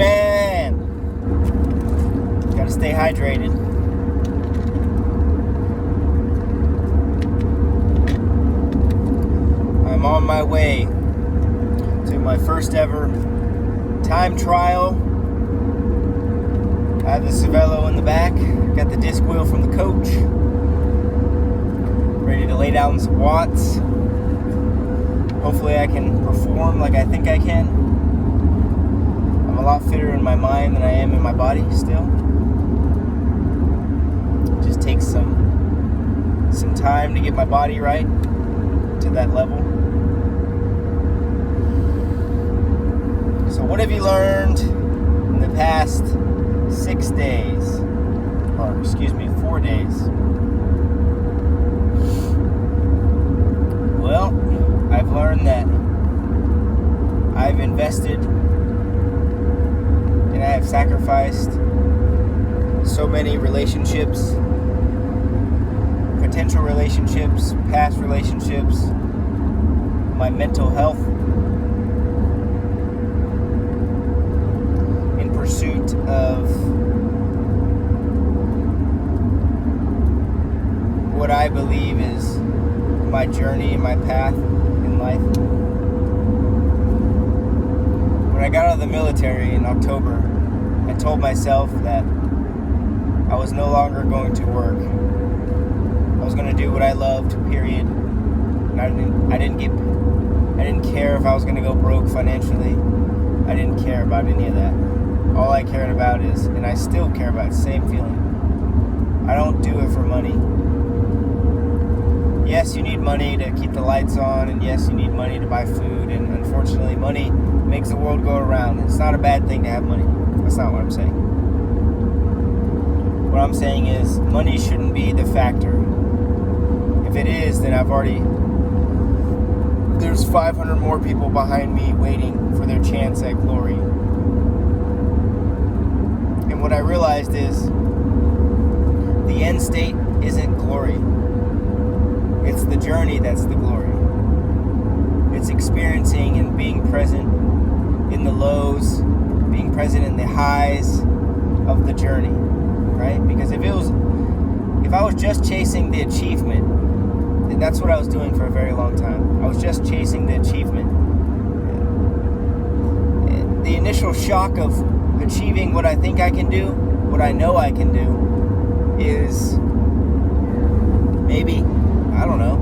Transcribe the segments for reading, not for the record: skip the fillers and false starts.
Man. Gotta stay hydrated. I'm on my way to my first ever time trial. I have the Cervelo in the back. Got the disc wheel from the coach. Ready to lay down some watts. Hopefully I can perform like I think I can. I'm a lot fitter in my mind than I am in my body still. It just takes some time to get my body right to that level. So what have you learned in the past 6 days? Or excuse me, 4 days? Well, I've learned that I've invested and I have sacrificed so many relationships, potential relationships, past relationships, my mental health, in pursuit of what I believe is my journey and my path in life. When I got out of the military in October, I told myself that I was no longer going to work. I was going to do what I loved, period. And I didn't care if I was going to go broke financially. I didn't care about any of that. All I cared about is, and I still care about, the same feeling. I don't do it for money. Yes, you need money to keep the lights on, and yes, you need money to buy food, and unfortunately, money makes the world go around. It's not a bad thing to have money. That's not what I'm saying. What I'm saying is, money shouldn't be the factor. If it is, then there's 500 more people behind me waiting for their chance at glory. And what I realized is, the end state isn't glory. It's the journey that's the glory. It's experiencing and being present in the lows, being present in the highs of the journey, right? Because if I was just chasing the achievement, and that's what I was doing for a very long time. I was just chasing the achievement. The initial shock of achieving what I think I can do, what I know I can do, is maybe, I don't know,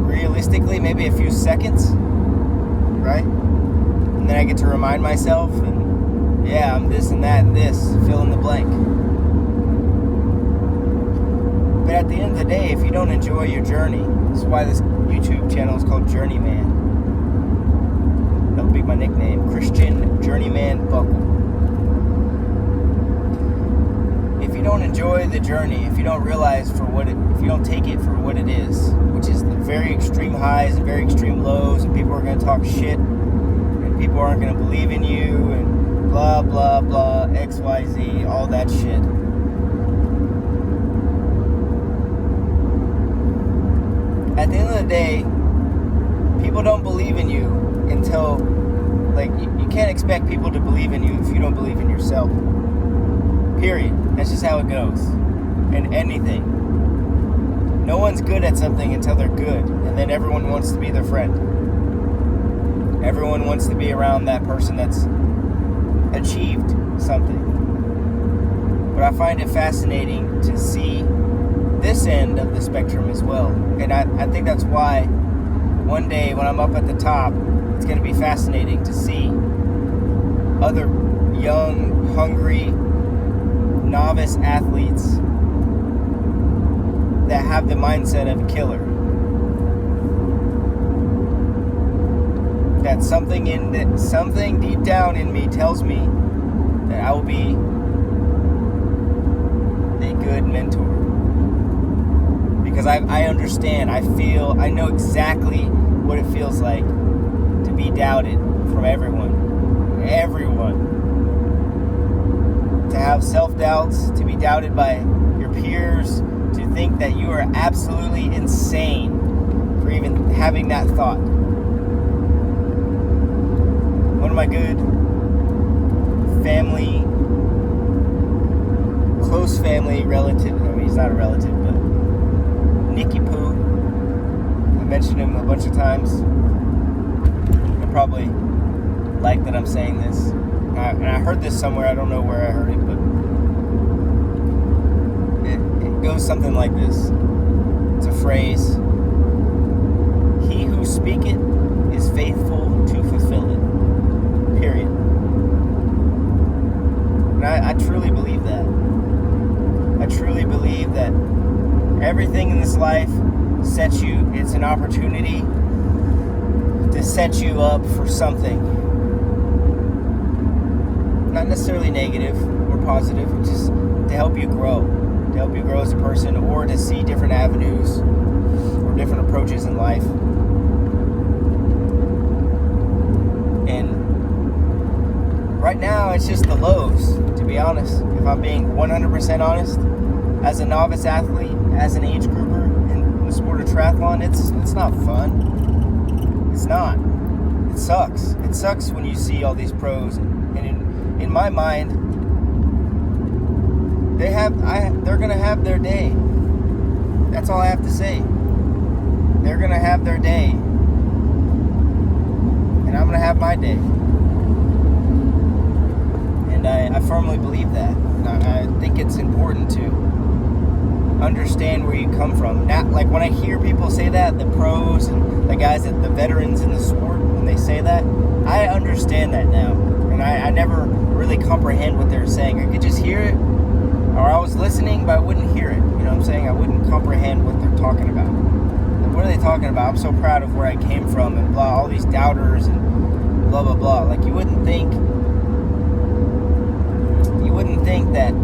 realistically, maybe a few seconds, right? And then I get to remind myself, and yeah, I'm this and that and this, fill in the blank. But at the end of the day, if you don't enjoy your journey, this is why this YouTube channel is called Journeyman. That'll be my nickname, Christian Journeyman Buckle. If you don't enjoy the journey, if you don't realize if you don't take it for what it is, which is the very extreme highs and very extreme lows, and people are going to talk shit, and people aren't going to believe in you, and blah, blah, blah, X, Y, Z, all that shit. At the end of the day, people don't believe in you until, you can't expect people to believe in you if you don't believe in yourself. Period. That's just how it goes. In anything. No one's good at something until they're good, and then everyone wants to be their friend. Everyone wants to be around that person that's achieved something. But I find it fascinating to see this end of the spectrum as well. And I think that's why one day when I'm up at the top, it's going to be fascinating to see other young, hungry, novice athletes that have the mindset of a killer. That something deep down in me tells me that I will be a good mentor. Because I understand, I know exactly what it feels like to be doubted from everyone. To have self-doubts, to be doubted by your peers, to think that you are absolutely insane for even having that thought. One of my good family, close family relative. I mean, he's not a relative, but Nicky Poo. I mentioned him a bunch of times. He'll probably like that I'm saying this. And I heard this somewhere. I don't know where I heard it, but it goes something like this. It's a phrase. He who speaketh is faithful to fulfill it. Period. And I truly believe that. I truly believe that everything in this life sets you, it's an opportunity to set you up for something. Not necessarily negative or positive, just to help you grow. To help you grow as a person, or to see different avenues or different approaches in life. And right now, it's just the lows, to be honest. If I'm being 100% honest, as a novice athlete, as an age grouper in the sport of triathlon, it's not fun. It's not. It sucks. It sucks when you see all these pros. And in my mind, they're gonna have their day. That's all I have to say. They're gonna have their day, and I'm gonna have my day. And I firmly believe that. I think it's important to understand where you come from. Not like when I hear people say that, the pros and the guys, the veterans in the sport, when they say that, I understand that now, and I never really comprehend what they're saying. I could just hear it. Or I was listening, but I wouldn't hear it. You know what I'm saying? I wouldn't comprehend what they're talking about. Like, what are they talking about? I'm so proud of where I came from and blah, all these doubters and blah, blah, blah. Like, you wouldn't think that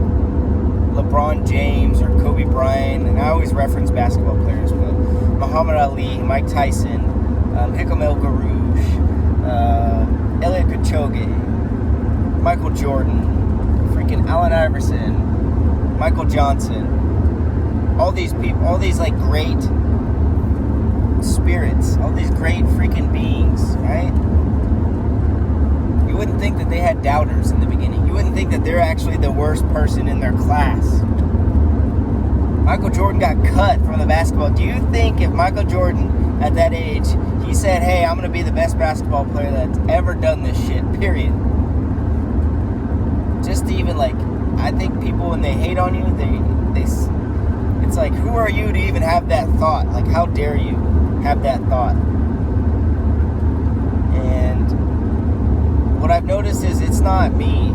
LeBron James or Kobe Bryant, and I always reference basketball players, but Muhammad Ali, Mike Tyson, Hickam El Garouche, Eliud Kipchoge, Michael Jordan, freaking Allen Iverson, Michael Johnson, all these people, all these like great spirits, all these great freaking beings, right? You wouldn't think that they had doubters in the beginning. You wouldn't think that they're actually the worst person in their class. Michael Jordan got cut from the basketball. Do you think if Michael Jordan at that age, he said, hey, I'm going to be the best basketball player that's ever done this shit, period. Just to even like, I think people, when they hate on you, it's like, who are you to even have that thought? Like, how dare you have that thought? And what I've noticed is it's not me.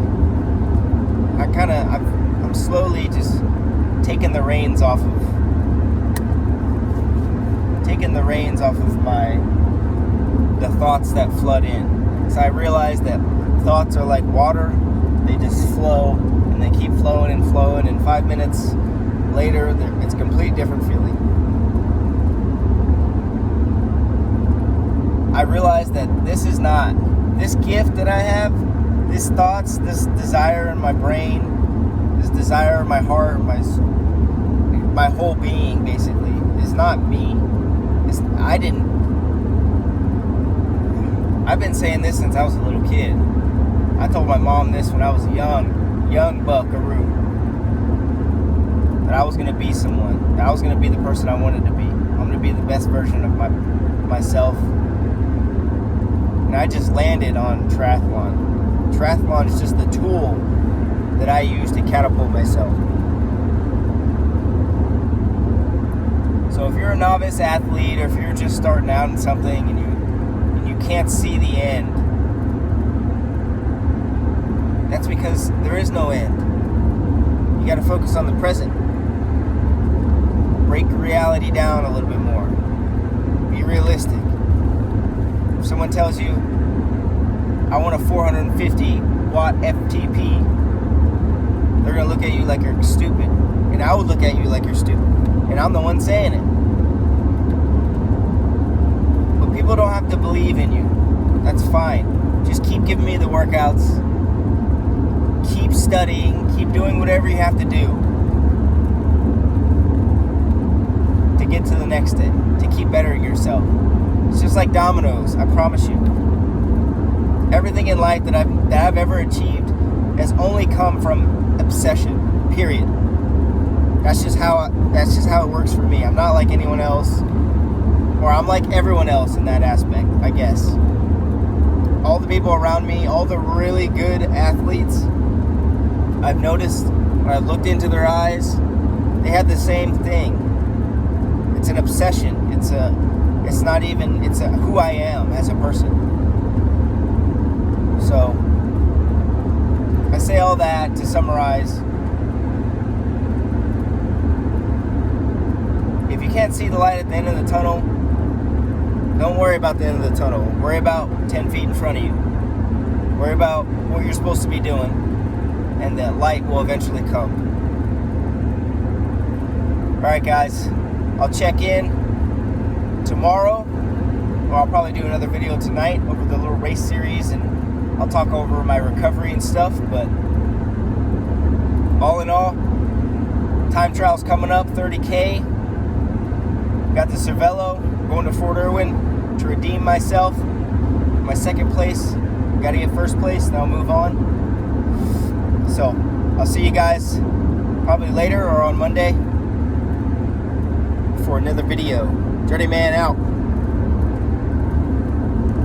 I'm slowly just taking the reins off of the thoughts that flood in. So I realize that thoughts are like water. They just flow, and they keep flowing and flowing, and 5 minutes later, it's a complete different feeling. I realize that this gift that I have, these thoughts, this desire in my brain, this desire in my heart, my whole being, basically, is not me. I've been saying this since I was a little kid. I told my mom this when I was a young buckaroo, that I was going to be someone, that I was going to be the person I wanted to be. I'm going to be the best version of myself. And I just landed on triathlon. Triathlon is just the tool that I use to catapult myself. So if you're a novice athlete, or if you're just starting out in something and you can't see the end, that's because there is no end. You got to focus on the present. Break reality down a little bit more. Be realistic. If someone tells you, I want a 450 watt FTP, they're going to look at you like you're stupid. And I would look at you like you're stupid. And I'm the one saying it. But people don't have to believe in you. That's fine. Just keep giving me the workouts. Keep studying. Keep doing whatever you have to do to get to the next day, to keep bettering yourself. It's just like dominoes, I promise you. Everything in life that I've ever achieved has only come from obsession. Period. That's just how it works for me. I'm not like anyone else, or I'm like everyone else in that aspect, I guess. All the people around me, all the really good athletes, I've noticed when I've looked into their eyes, they have the same thing. It's an obsession. It's who I am as a person. So, I say all that to summarize. If you can't see the light at the end of the tunnel, don't worry about the end of the tunnel. Worry about 10 feet in front of you. Worry about what you're supposed to be doing, and the light will eventually come. Alright guys, I'll check in tomorrow, or I'll probably do another video tonight over the little race series, and I'll talk over my recovery and stuff. But all in all, time trial's coming up, 30K. Got the Cervelo, going to Fort Irwin to redeem myself. My second place, got to get first place, then I'll move on. So, I'll see you guys probably later or on Monday for another video. Dirty Man out.